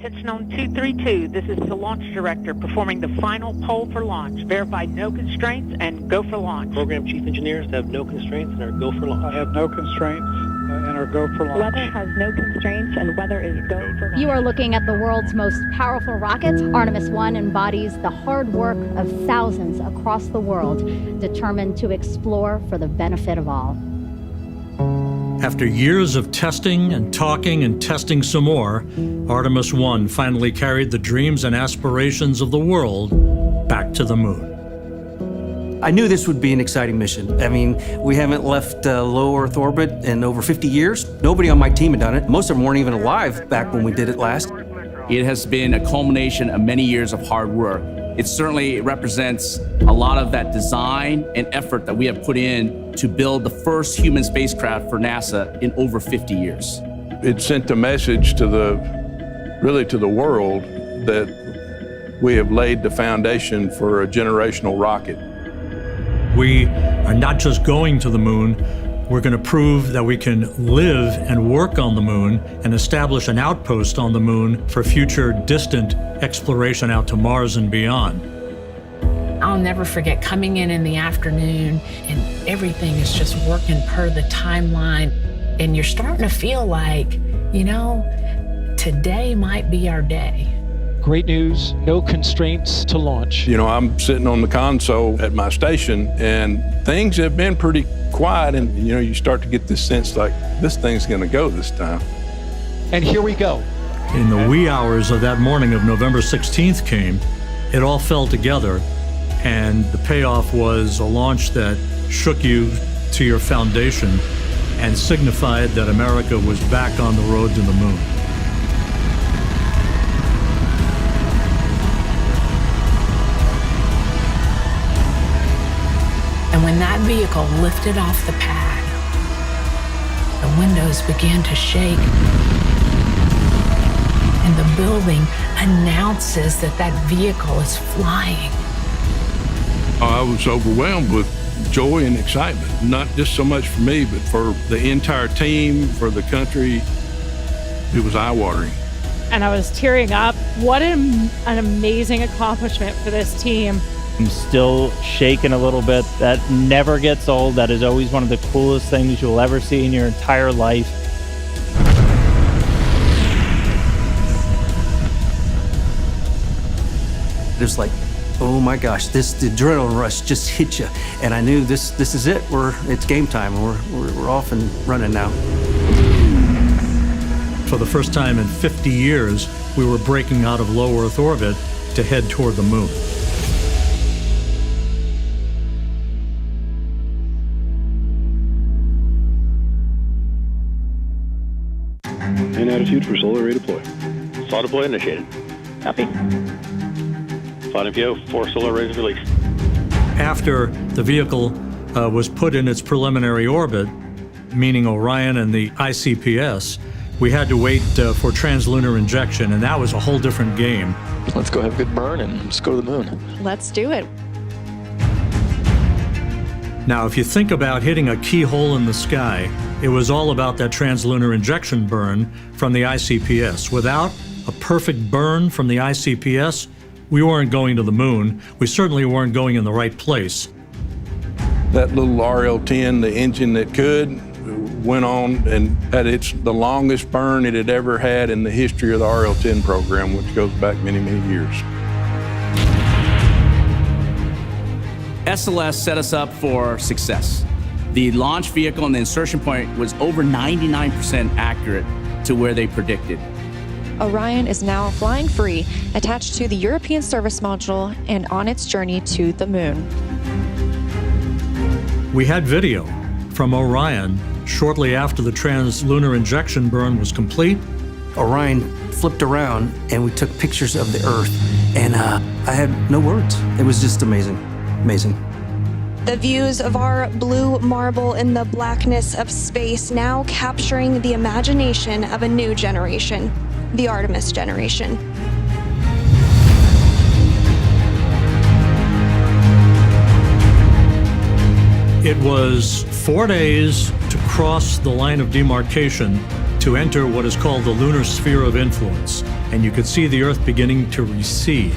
Attention on 232, this is the launch director performing the final poll for launch. Verify no constraints and go for launch. Program chief engineers have no constraints and are go for launch. I have no constraints and are go for launch. Weather has no constraints and weather is go for launch. You are looking at the world's most powerful rocket. Artemis 1 embodies the hard work of thousands across the world, determined to explore for the benefit of all. After years of testing and talking and testing some more, Artemis 1 finally carried the dreams and aspirations of the world back to the moon. I knew this would be an exciting mission. I mean, we haven't left low Earth orbit in over 50 years. Nobody on my team had done it. Most of them weren't even alive back when we did it last. It has been a culmination of many years of hard work. It certainly represents a lot of that design and effort that we have put in to build the first human spacecraft for NASA in over 50 years. It sent a message to the world that we have laid the foundation for a generational rocket. We are not just going to the moon, we're going to prove that we can live and work on the moon and establish an outpost on the moon for future distant exploration out to Mars and beyond. I'll never forget coming in the afternoon and everything is just working per the timeline. And you're starting to feel like, you know, today might be our day. Great news, no constraints to launch. You know, I'm sitting on the console at my station and things have been pretty quiet and, you know, you start to get this sense like this thing's gonna go this time. And here we go. In the wee hours of that morning of November 16th came, it all fell together, and the payoff was a launch that shook you to your foundation and signified that America was back on the road to the moon. And when that vehicle lifted off the pad, the windows began to shake. And the building announces that that vehicle is flying. I was overwhelmed with joy and excitement, not just so much for me, but for the entire team, for the country. It was eye-watering. And I was tearing up. What an amazing accomplishment for this team. I'm still shaking a little bit. That never gets old. That is always one of the coolest things you'll ever see in your entire life. It was like, oh my gosh, the adrenaline rush just hit you. And I knew this is it. It's game time. We're off and running now. For the first time in 50 years, we were breaking out of low Earth orbit to head toward the moon. And attitude for solar array deploy. Saw deploy initiated. Copy. Flight MPO, 4 solar arrays released. After the vehicle was put in its preliminary orbit, meaning Orion and the ICPS, we had to wait for translunar injection, and that was a whole different game. Let's go have a good burn and just go to the moon. Let's do it. Now, if you think about hitting a keyhole in the sky, it was all about that translunar injection burn from the ICPS. Without a perfect burn from the ICPS, we weren't going to the moon. We certainly weren't going in the right place. That little RL-10, the engine that could, went on and had the longest burn it had ever had in the history of the RL-10 program, which goes back many, many years. SLS set us up for success. The launch vehicle and the insertion point was over 99% accurate to where they predicted. Orion is now flying free, attached to the European service module and on its journey to the moon. We had video from Orion shortly after the translunar injection burn was complete. Orion flipped around and we took pictures of the Earth, and I had no words. It was just amazing, amazing. The views of our blue marble in the blackness of space, now capturing the imagination of a new generation, the Artemis generation. It was 4 days to cross the line of demarcation to enter what is called the lunar sphere of influence, and you could see the Earth beginning to recede.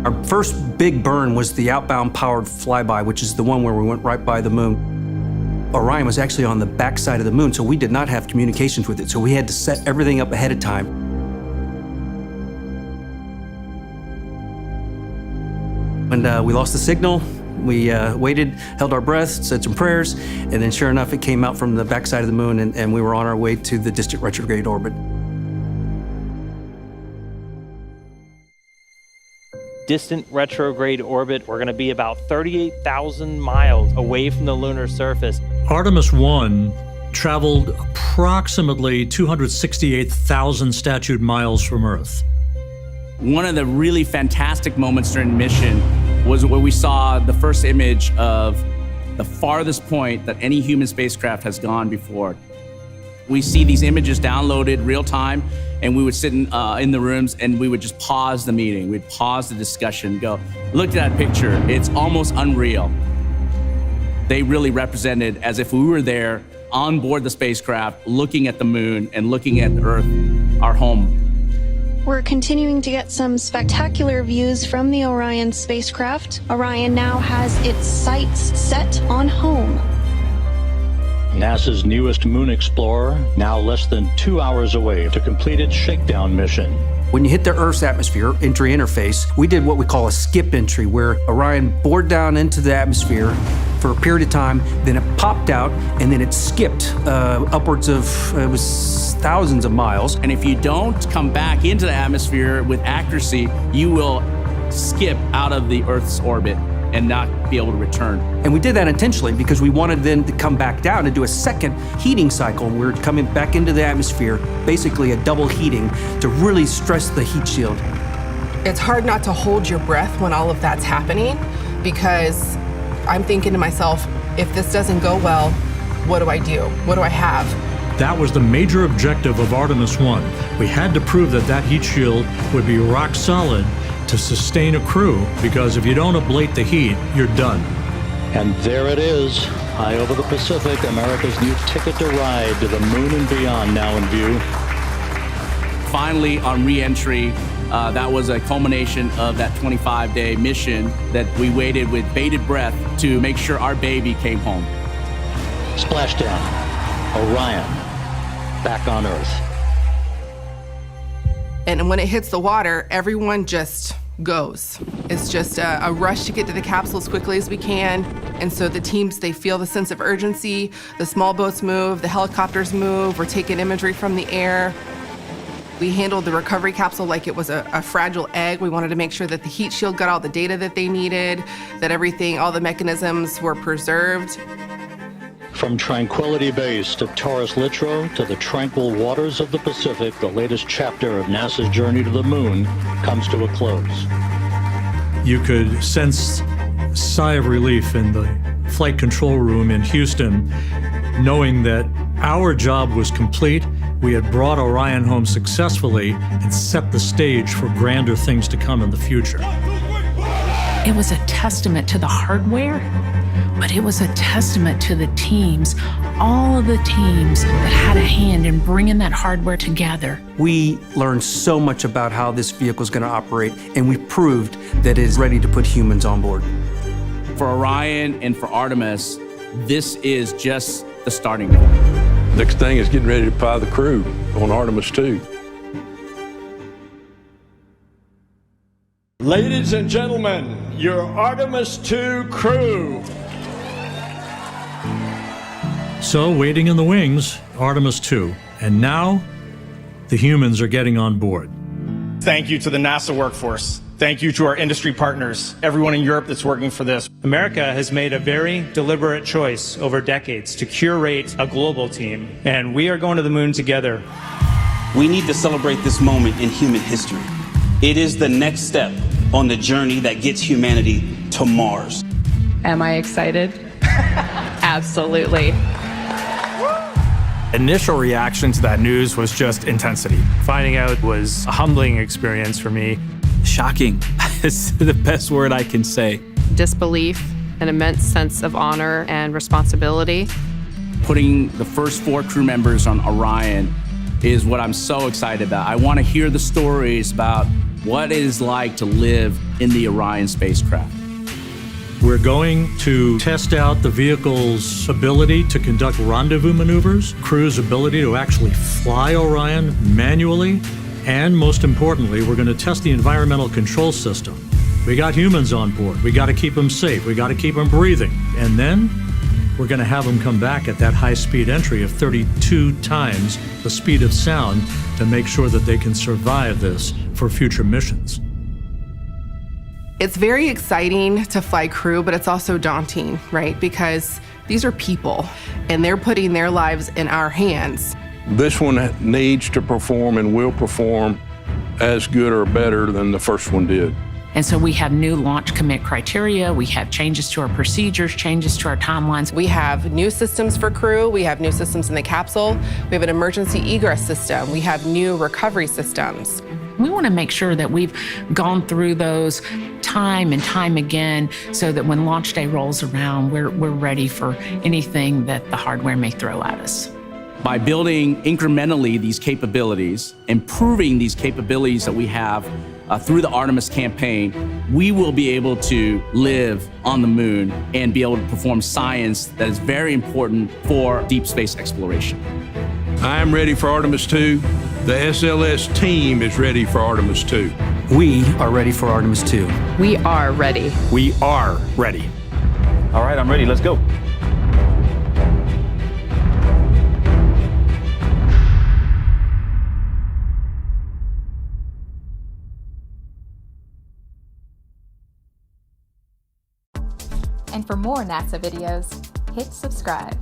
Our first big burn was the outbound powered flyby, which is the one where we went right by the moon. Orion was actually on the backside of the moon, so we did not have communications with it, so we had to set everything up ahead of time. When we lost the signal, we waited, held our breath, said some prayers, and then sure enough, it came out from the backside of the moon, and we were on our way to the distant retrograde orbit. Distant retrograde orbit, we're going to be about 38,000 miles away from the lunar surface. Artemis 1 traveled approximately 268,000 statute miles from Earth. One of the really fantastic moments during the mission was where we saw the first image of the farthest point that any human spacecraft has gone before. We see these images downloaded real time, and we would sit in the rooms and we would just pause the meeting. We'd pause the discussion, go, look at that picture. It's almost unreal. They really represented as if we were there on board the spacecraft, looking at the moon and looking at the Earth, our home. We're continuing to get some spectacular views from the Orion spacecraft. Orion now has its sights set on home. NASA's newest moon explorer, now less than 2 hours away to complete its shakedown mission. When you hit the Earth's atmosphere, entry interface, we did what we call a skip entry, where Orion bored down into the atmosphere for a period of time, then it popped out, and then it skipped upwards of, it was thousands of miles. And if you don't come back into the atmosphere with accuracy, you will skip out of the Earth's orbit and not be able to return. And we did that intentionally because we wanted then to come back down and do a second heating cycle. We're coming back into the atmosphere, basically a double heating to really stress the heat shield. It's hard not to hold your breath when all of that's happening, because I'm thinking to myself, if this doesn't go well, what do I do? What do I have? That was the major objective of Artemis 1. We had to prove that that heat shield would be rock solid to sustain a crew, because if you don't ablate the heat, you're done. And there it is, high over the Pacific, America's new ticket to ride to the moon and beyond now in view. Finally, on re-entry, that was a culmination of that 25-day mission that we waited with bated breath to make sure our baby came home. Splashdown, Orion, back on Earth. And when it hits the water, everyone just goes. It's just a rush to get to the capsule as quickly as we can. And so the teams, they feel the sense of urgency. The small boats move, the helicopters move, we're taking imagery from the air. We handled the recovery capsule like it was a fragile egg. We wanted to make sure that the heat shield got all the data that they needed, that everything, all the mechanisms were preserved. From Tranquility Base to Taurus Littrow to the tranquil waters of the Pacific, the latest chapter of NASA's journey to the moon comes to a close. You could sense a sigh of relief in the flight control room in Houston, knowing that our job was complete. We had brought Orion home successfully and set the stage for grander things to come in the future. It was a testament to the hardware, but it was a testament to the teams, all of the teams that had a hand in bringing that hardware together. We learned so much about how this vehicle is going to operate, and we proved that it is ready to put humans on board. For Orion and for Artemis, this is just the starting point. Next thing is getting ready to fly the crew on Artemis 2. Ladies and gentlemen, your Artemis 2 crew. So, waiting in the wings, Artemis 2. And now, the humans are getting on board. Thank you to the NASA workforce. Thank you to our industry partners, everyone in Europe that's working for this. America has made a very deliberate choice over decades to curate a global team, and we are going to the moon together. We need to celebrate this moment in human history. It is the next step on the journey that gets humanity to Mars. Am I excited? Absolutely. Initial reaction to that news was just intensity. Finding out was a humbling experience for me. Shocking is the best word I can say. disbelief, an immense sense of honor and responsibility. Putting the first 4 crew members on Orion is what I'm so excited about. I want to hear the stories about what it is like to live in the Orion spacecraft. We're going to test out the vehicle's ability to conduct rendezvous maneuvers, crew's ability to actually fly Orion manually, and most importantly, we're going to test the environmental control system. We got humans on board. We got to keep them safe. We got to keep them breathing. And then we're going to have them come back at that high-speed entry of 32 times the speed of sound to make sure that they can survive this for future missions. It's very exciting to fly crew, but it's also daunting, right? Because these are people, and they're putting their lives in our hands. This one needs to perform and will perform as good or better than the first one did. And so we have new launch commit criteria, we have changes to our procedures, changes to our timelines. We have new systems for crew, we have new systems in the capsule, we have an emergency egress system, we have new recovery systems. We want to make sure that we've gone through those time and time again so that when launch day rolls around, we're ready for anything that the hardware may throw at us. By building incrementally these capabilities, improving these capabilities that we have through the Artemis campaign, we will be able to live on the moon and be able to perform science that is very important for deep space exploration. I am ready for Artemis 2. The SLS team is ready for Artemis 2. We are ready for Artemis 2. We are ready. We are ready. All right, I'm ready. Let's go. And for more NASA videos, hit subscribe.